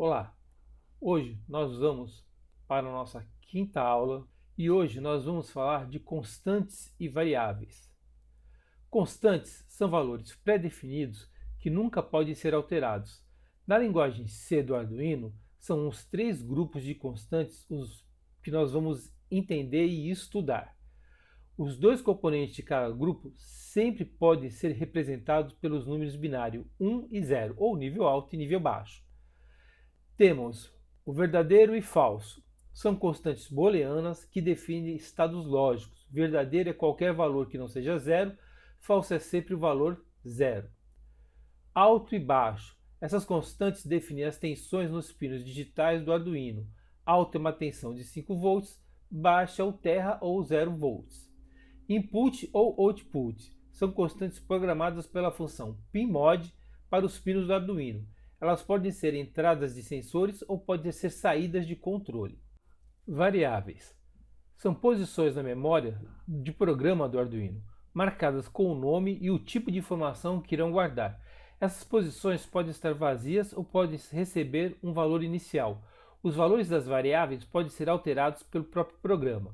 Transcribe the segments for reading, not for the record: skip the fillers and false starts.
Olá, hoje nós vamos para a nossa quinta aula e hoje nós vamos falar de constantes e variáveis. Constantes são valores pré-definidos que nunca podem ser alterados. Na linguagem C do Arduino, são os três grupos de constantes os que nós vamos entender e estudar. Os dois componentes de cada grupo sempre podem ser representados pelos números binários 1 e 0, ou nível alto e nível baixo. Temos o verdadeiro e falso. São constantes booleanas que definem estados lógicos. Verdadeiro é qualquer valor que não seja zero, falso é sempre o valor zero. Alto e baixo. Essas constantes definem as tensões nos pinos digitais do Arduino. Alto é uma tensão de 5 volts, baixa é o terra ou 0 volts. Input ou output. São constantes programadas pela função pinMod para os pinos do Arduino. Elas podem ser entradas de sensores ou podem ser saídas de controle. Variáveis. São posições na memória de programa do Arduino, marcadas com o nome e o tipo de informação que irão guardar. Essas posições podem estar vazias ou podem receber um valor inicial. Os valores das variáveis podem ser alterados pelo próprio programa.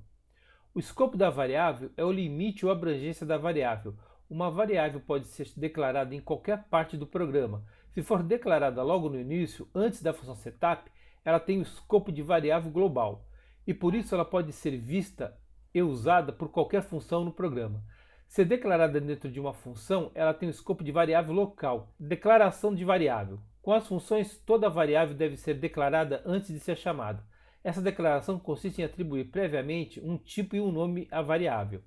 O escopo da variável é o limite ou abrangência da variável. Uma variável pode ser declarada em qualquer parte do programa. Se for declarada logo no início, antes da função setup, ela tem o escopo de variável global, e por isso ela pode ser vista e usada por qualquer função no programa. Se declarada dentro de uma função, ela tem o escopo de variável local. Declaração de variável. Com as funções, toda variável deve ser declarada antes de ser chamada. Essa declaração consiste em atribuir previamente um tipo e um nome à variável.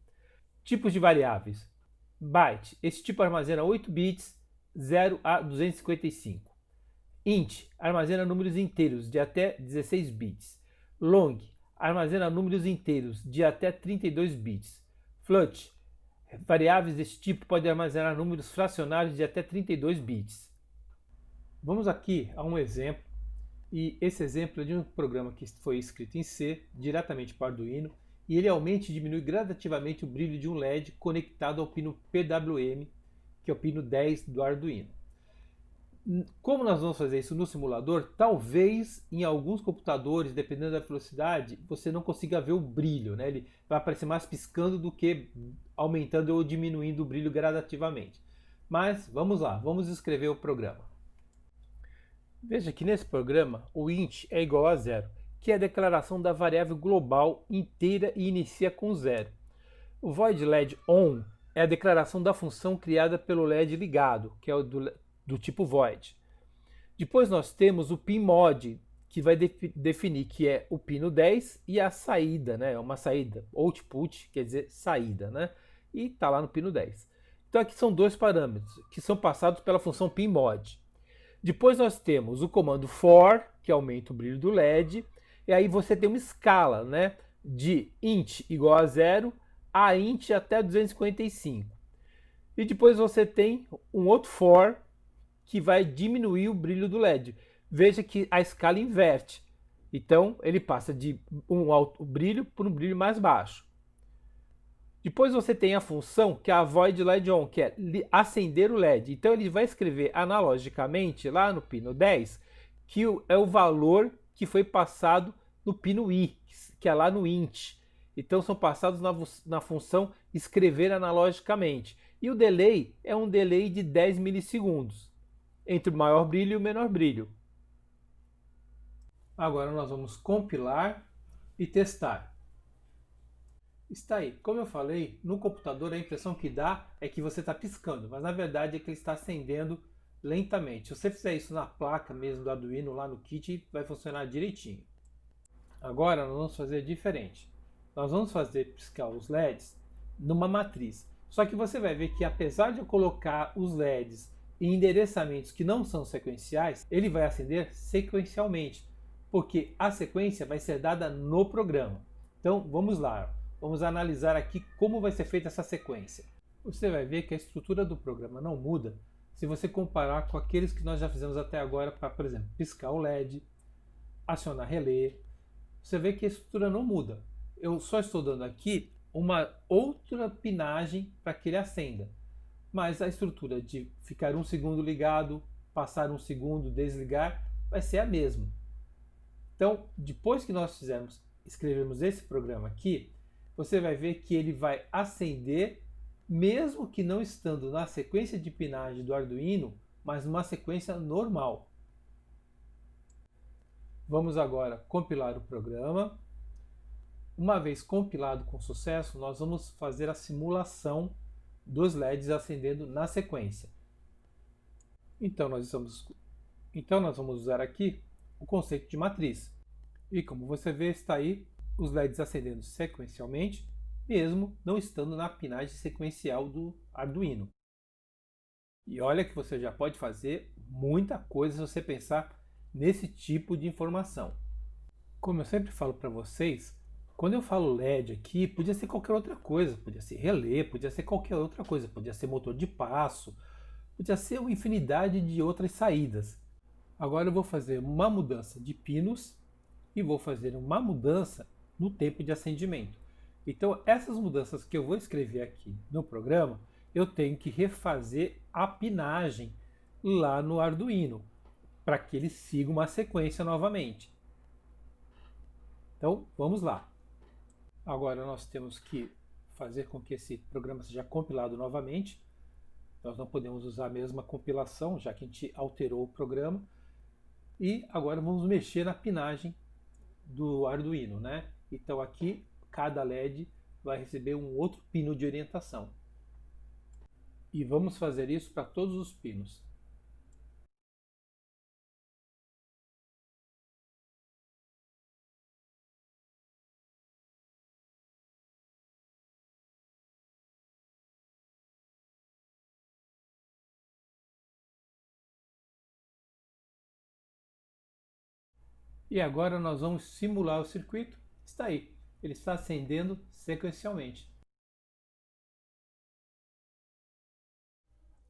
Tipos de variáveis. Byte. Esse tipo armazena 8 bits, 0 a 255. Int. Armazena números inteiros de até 16 bits. Long. Armazena números inteiros de até 32 bits. Float. Variáveis desse tipo podem armazenar números fracionários de até 32 bits. Vamos aqui a um exemplo. E esse exemplo é de um programa que foi escrito em C, diretamente para o Arduino, e ele aumenta e diminui gradativamente o brilho de um LED conectado ao pino PWM, que é o pino 10 do Arduino. Como nós vamos fazer isso no simulador, talvez em alguns computadores, dependendo da velocidade, você não consiga ver o brilho, né? Ele vai aparecer mais piscando do que aumentando ou diminuindo o brilho gradativamente. Mas vamos lá, vamos escrever o programa. Veja que nesse programa o int é igual a zero, que é a declaração da variável global inteira e inicia com zero. O void LED on é a declaração da função criada pelo LED ligado, que é o do tipo void. Depois nós temos o pinMod, que vai definir que é o pino 10 e a saída, né? É uma saída, output quer dizer saída, né? E está lá no pino 10. Então aqui são dois parâmetros que são passados pela função pinMod. Depois nós temos o comando for, que aumenta o brilho do LED, e aí você tem uma escala, né, de int igual a 0 a int até 255. E depois você tem um outro for, que vai diminuir o brilho do LED. Veja que a escala inverte. Então ele passa de um alto brilho para um brilho mais baixo. Depois você tem a função que é a void LED on, que é acender o LED. Então ele vai escrever analogicamente lá no pino 10 que é o valor que foi passado no pino I, que é lá no int. Então são passados na função escrever analogicamente. E o delay é um delay de 10 milissegundos entre o maior brilho e o menor brilho. Agora nós vamos compilar e testar. Está aí. Como eu falei, no computador a impressão que dá é que você está piscando, mas na verdade é que ele está acendendo lentamente. Se você fizer isso na placa mesmo do Arduino, lá no kit, vai funcionar direitinho. Agora nós vamos fazer diferente. Nós vamos fazer piscar os LEDs numa matriz. Só que você vai ver que apesar de eu colocar os LEDs em endereçamentos que não são sequenciais, ele vai acender sequencialmente, porque a sequência vai ser dada no programa. Então vamos lá. Vamos analisar aqui como vai ser feita essa sequência. Você vai ver que a estrutura do programa não muda se você comparar com aqueles que nós já fizemos até agora para, por exemplo, piscar o LED, acionar relé. Você vê que a estrutura não muda. Eu só estou dando aqui uma outra pinagem para que ele acenda. Mas a estrutura de ficar um segundo ligado, passar um segundo, desligar, vai ser a mesma. Então, depois que nós escrevemos esse programa aqui, você vai ver que ele vai acender, mesmo que não estando na sequência de pinagem do Arduino, mas numa sequência normal. Vamos agora compilar o programa. Uma vez compilado com sucesso, nós vamos fazer a simulação dos LEDs acendendo na sequência. Então nós vamos usar aqui o conceito de matriz. E como você vê, está aí os LEDs acendendo sequencialmente, mesmo não estando na pinagem sequencial do Arduino. E olha que você já pode fazer muita coisa se você pensar nesse tipo de informação. Como eu sempre falo para vocês, quando eu falo LED aqui, podia ser qualquer outra coisa, podia ser relé, podia ser qualquer outra coisa, podia ser motor de passo, podia ser uma infinidade de outras saídas. Agora eu vou fazer uma mudança de pinos e vou fazer uma mudança no tempo de acendimento. Então essas mudanças que eu vou escrever aqui no programa, eu tenho que refazer a pinagem lá no Arduino, para que ele siga uma sequência novamente. Então vamos lá. Agora nós temos que fazer com que esse programa seja compilado novamente. Nós não podemos usar a mesma compilação, já que a gente alterou o programa. E agora vamos mexer na pinagem do Arduino, né? Então aqui cada LED vai receber um outro pino de orientação. E vamos fazer isso para todos os pinos. E agora nós vamos simular o circuito. Está aí, ele está acendendo sequencialmente.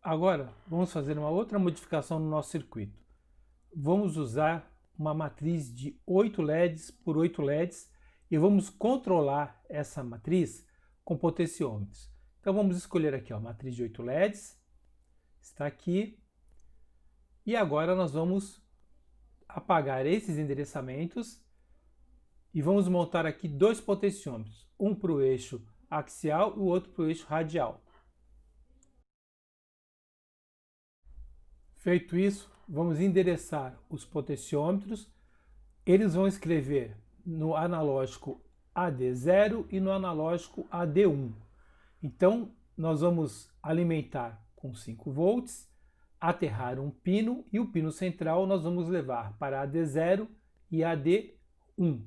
Agora vamos fazer uma outra modificação no nosso circuito. Vamos usar uma matriz de 8 LEDs por 8 LEDs e vamos controlar essa matriz com potenciômetros. Então vamos escolher aqui a matriz de 8 LEDs, está aqui, e agora nós vamos apagar esses endereçamentos e vamos montar aqui dois potenciômetros, um para o eixo axial e o outro para o eixo radial. Feito isso, vamos endereçar os potenciômetros. Eles vão escrever no analógico AD0 e no analógico AD1. Então, nós vamos alimentar com 5 volts, aterrar um pino e o pino central nós vamos levar para AD0 e AD1.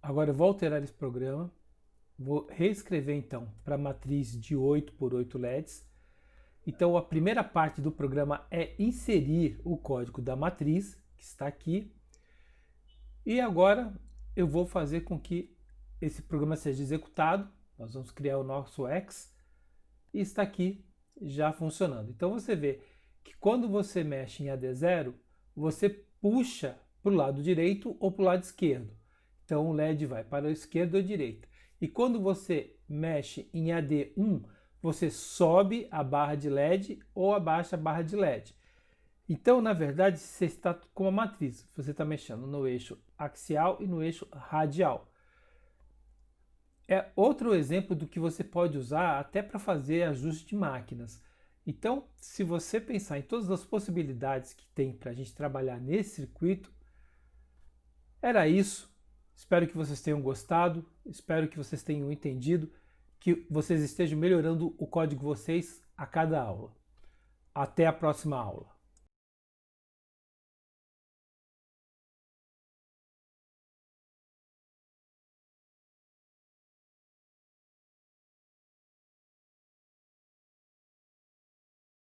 Agora eu vou alterar esse programa, vou reescrever então para a matriz de 8 por 8 LEDs. Então a primeira parte do programa é inserir o código da matriz, que está aqui. E agora eu vou fazer com que esse programa seja executado. Nós vamos criar o nosso X e está aqui já funcionando. Então você vê que quando você mexe em AD0, você puxa para o lado direito ou para o lado esquerdo. Então o LED vai para a esquerda ou a direita. E quando você mexe em AD1, você sobe a barra de LED ou abaixa a barra de LED. Então, na verdade, você está com uma matriz. Você está mexendo no eixo axial e no eixo radial. É outro exemplo do que você pode usar até para fazer ajuste de máquinas. Então, se você pensar em todas as possibilidades que tem para a gente trabalhar nesse circuito, era isso. Espero que vocês tenham gostado, espero que vocês tenham entendido, que vocês estejam melhorando o código de vocês a cada aula. Até a próxima aula.